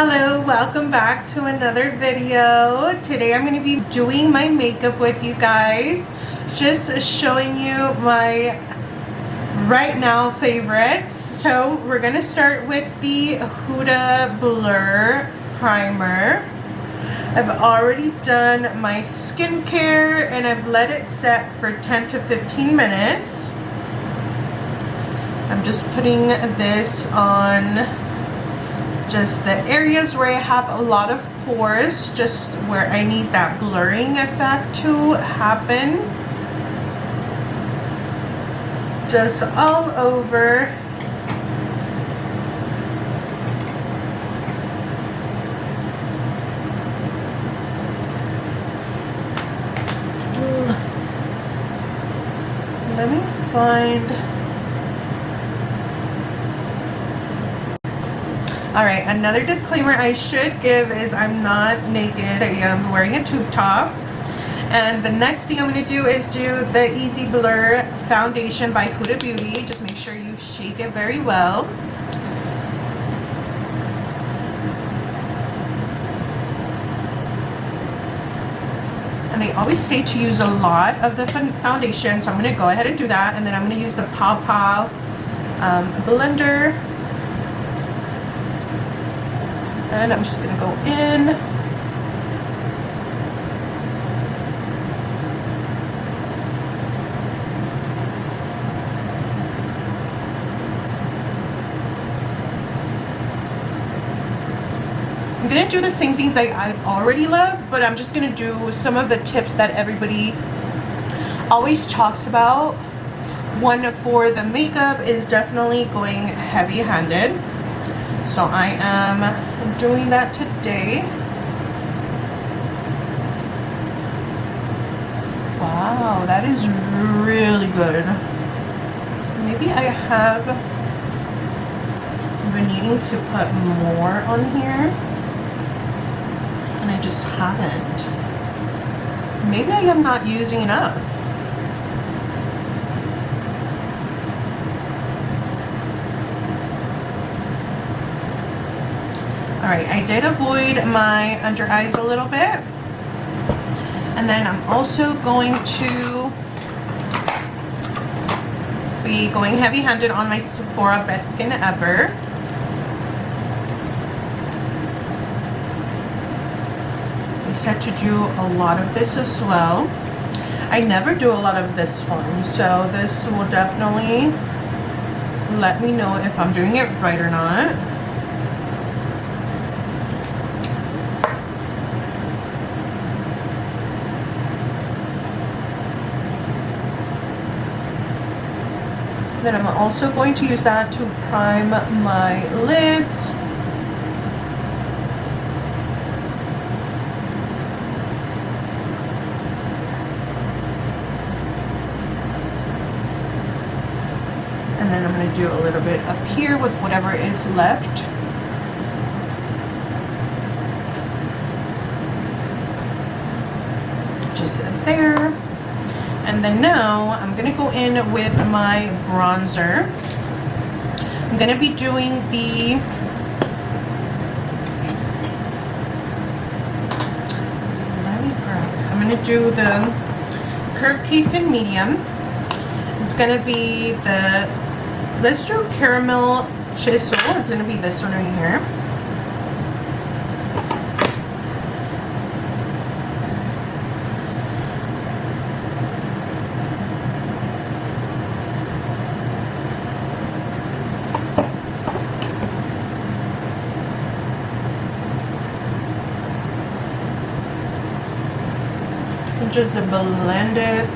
Hello, welcome back to another video. Today I'm going to be doing my makeup with you guys. Just showing you my right now favorites. So we're going to start with the Huda Blur Primer. I've already done my skincare and I've let it set for 10 to 15 minutes. I'm just putting this on just the areas where I have a lot of pores, just where I need that blurring effect to happen. Just all over. Let me find. Alright, another disclaimer I should give is I'm not naked. I am wearing a tube top. And the next thing I'm going to do is do the Easy Blur Foundation by Huda Beauty. Just make sure you shake it very well. And they always say to use a lot of the foundation, so I'm going to go ahead and do that. And then I'm going to use the Pow Pow blender. And I'm just going to go in. I'm going to do the same things that I already love, but I'm just going to do some of the tips that everybody always talks about. One for the makeup is definitely going heavy-handed. So I am doing that today. Wow, that is really good. Maybe I have been needing to put more on here, and I just haven't. Maybe I am not using enough. Alright, I did avoid my under eyes a little bit. And then I'm also going to be going heavy-handed on my Sephora Best Skin Ever. I said to do a lot of this as well. I never do a lot of this one, so this will definitely let me know if I'm doing it right or not. Then I'm also going to use that to prime my lids. And then I'm going to do a little bit up here with whatever is left. Just there. And then now I'm going to go in with my bronzer. I'm going to be doing the I'm going to do the Curve Case in medium. It's going to be the Let's Do Caramel Chisel. It's going to be this one right here. Just blend it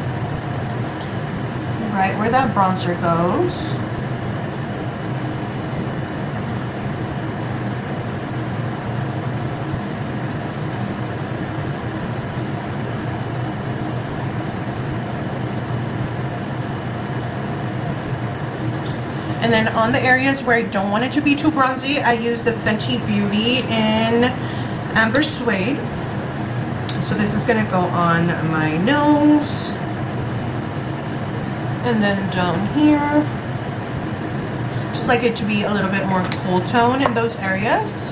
right where that bronzer goes. And then on the areas where I don't want it to be too bronzy, I use the Fenty Beauty in Amber Suede. So this is going to go on my nose and then down here. Just like it to be a little bit more cool tone in those areas.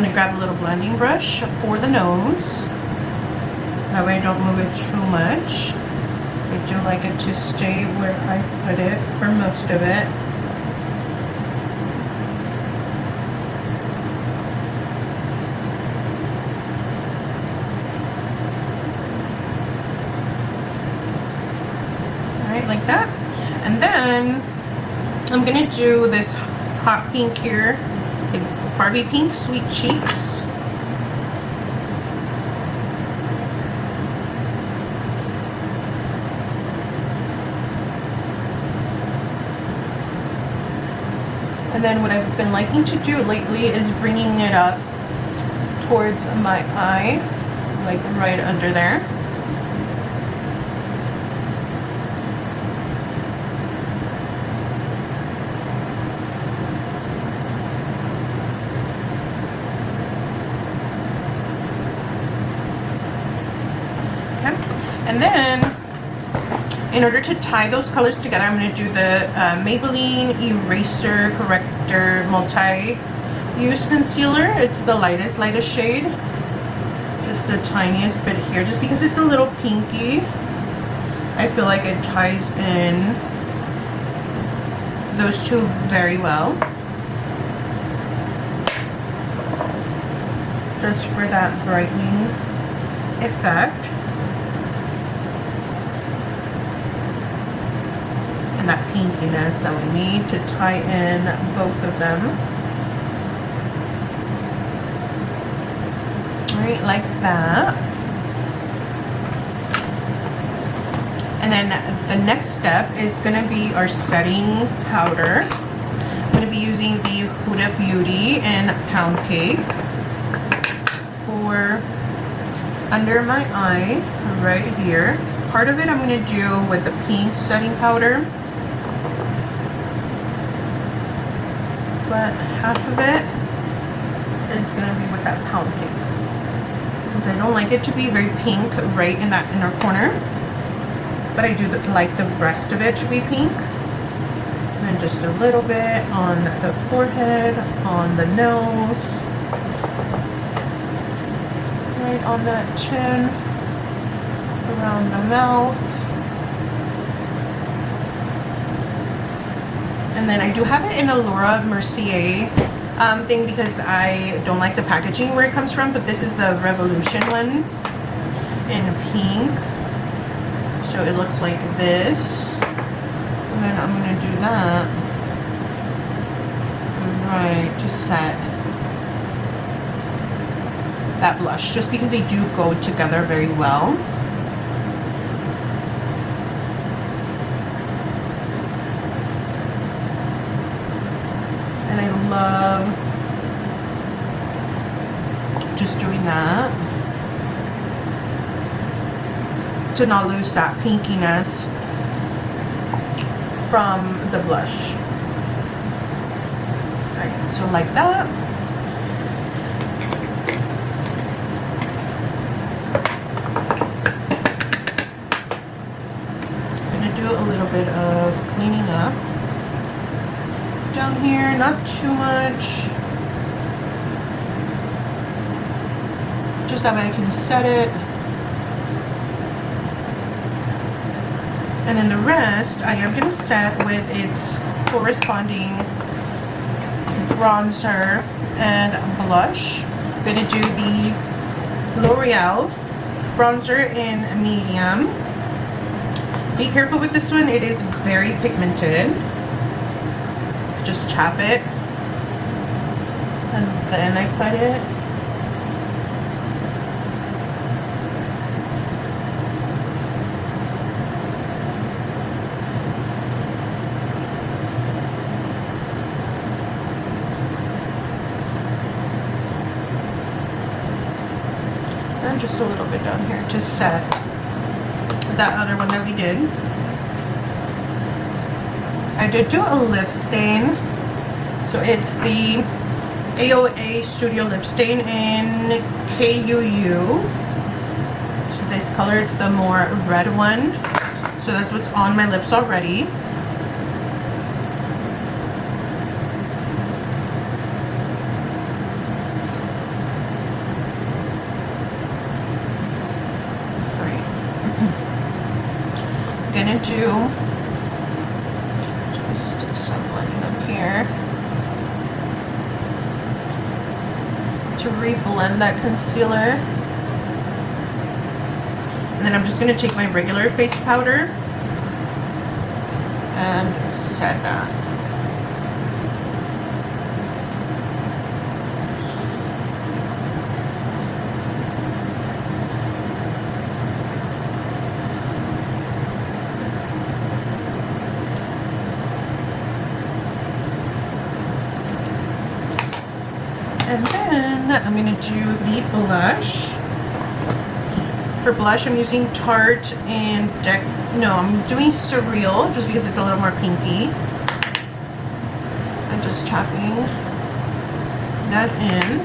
going to grab a little blending brush for the nose. That way I don't move it too much. I do like it to stay where I put it for most of it. Alright, like that. And then I'm going to do this hot pink here, like Barbie pink, Sweet Cheeks. And then what I've been liking to do lately is bringing it up towards my eye, like right under there. Okay, and then in order to tie those colors together, I'm going to do the Maybelline Eraser Corrector Multi-Use Concealer. It's the lightest shade. Just the tiniest bit here. Just because it's a little pinky, I feel like it ties in those two very well. Just for that brightening effect. And that pinkiness that we need to tie in both of them. Alright, like that. And then the next step is going to be our setting powder. I'm going to be using the Huda Beauty in Pound Cake for under my eye, right here. Part of it I'm going to do with the pink setting powder. But half of it is going to be with that pound cake. Because I don't like it to be very pink right in that inner corner. But I do like the rest of it to be pink. And then just a little bit on the forehead, on the nose, right on that chin, around the mouth. And then I do have it in a Laura Mercier thing because I don't like the packaging where it comes from, but this is the Revolution one in pink. So it looks like this. And then I'm going to do that right to set that blush, just because they do go together very well. And I love just doing that to not lose that pinkiness from the blush. Right, so like that. I'm gonna do a little bit of cleaning up down here, not too much, just that way I can set it. And then the rest I am going to set with its corresponding bronzer and blush. I'm going to do the L'Oreal bronzer in medium. Be careful with this one, it is very pigmented. Just tap it and then I put it. And just a little bit down here to set that other one that we did. I did do a lip stain, so it's the AOA Studio Lip Stain in KUU. So this color, it's the more red one. So that's what's on my lips already. gonna do just some blending up here to reblend that concealer. And then I'm just gonna take my regular face powder and set that. And then I'm going to do the blush. For blush, I'm using Tarte and I'm doing Surreal just because it's a little more pinky. I'm just tapping that in.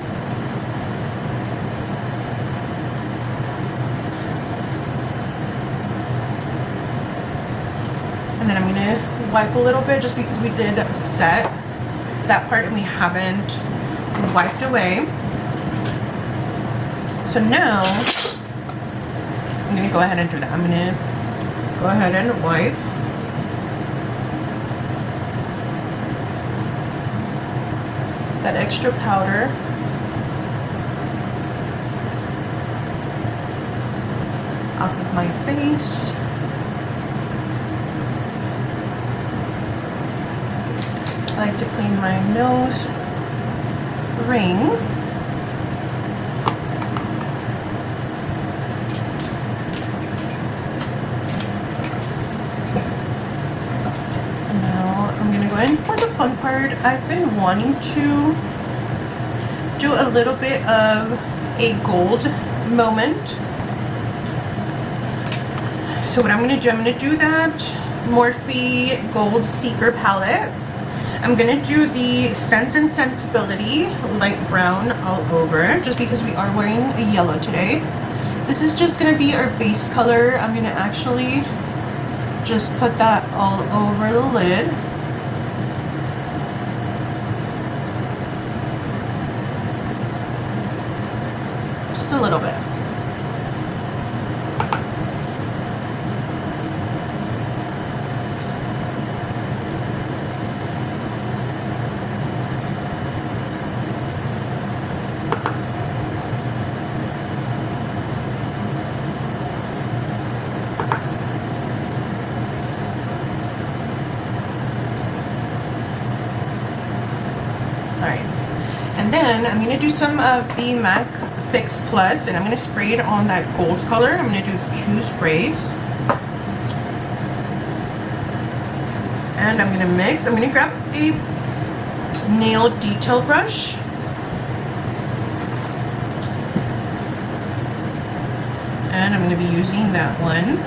And then I'm going to wipe a little bit just because we did set that part and we haven't wiped away. So now I'm going to go ahead and do that. I'm going to go ahead and wipe. That extra powder. Off of my face. I like to clean my nose ring. Now I'm gonna go in for the fun part. I've been wanting to do a little bit of a gold moment. So what I'm gonna do that Morphe Gold Seeker palette. I'm gonna do the Sense and Sensibility light brown all over, just because we are wearing a yellow today. This is just gonna be our base color. I'm gonna actually just put that all over the lid. Just a little bit. And then I'm going to do some of the MAC Fix Plus, and I'm going to spray it on that gold color. I'm going to do 2 sprays. And I'm going to mix. I'm going to grab a nail detail brush. And I'm going to be using that one.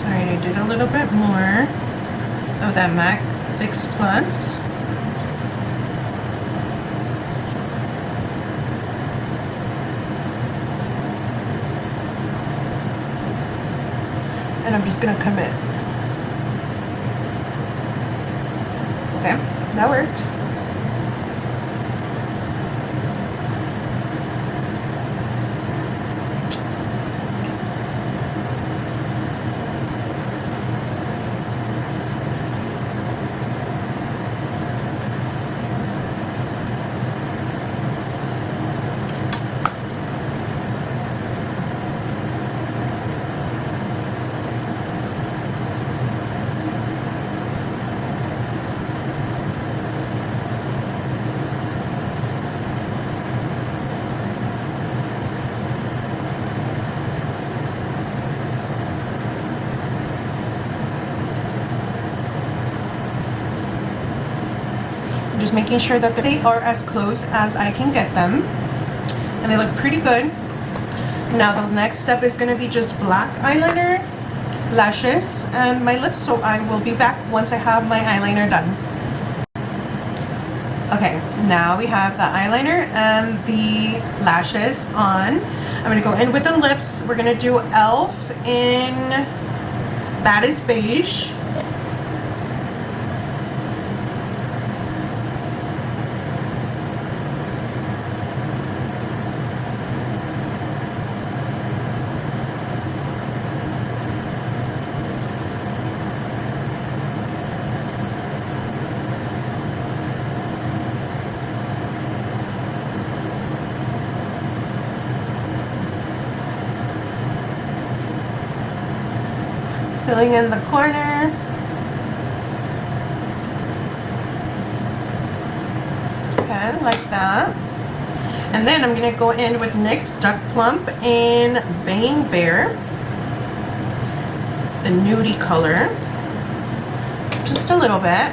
I did a little bit more of that MAC Fix Plus. And I'm just going to commit. Okay, that worked. just making sure that they are as close as I can get them, and they look pretty good. Now the next step is going to be just black eyeliner, lashes, and my lips, so I will be back once I have my eyeliner done. Okay, now we have the eyeliner and the lashes on. I'm going to go in with the lips. We're going to do e.l.f. in Baddest Beige. Filling in the corners. Okay, like that. And then I'm going to go in with NYX Duck Plump in Bang Bear. The nudie color. Just a little bit.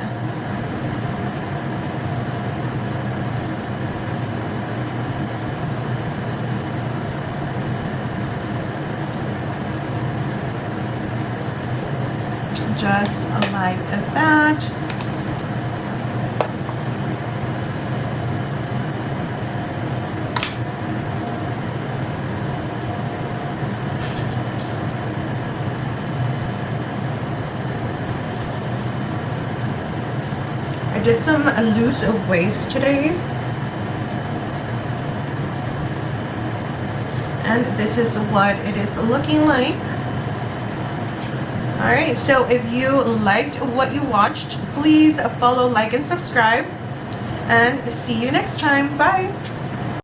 Just like that. I did some loose waves today, and this is what it is looking like. Alright, so if you liked what you watched, please follow, like, and subscribe. And see you next time. Bye!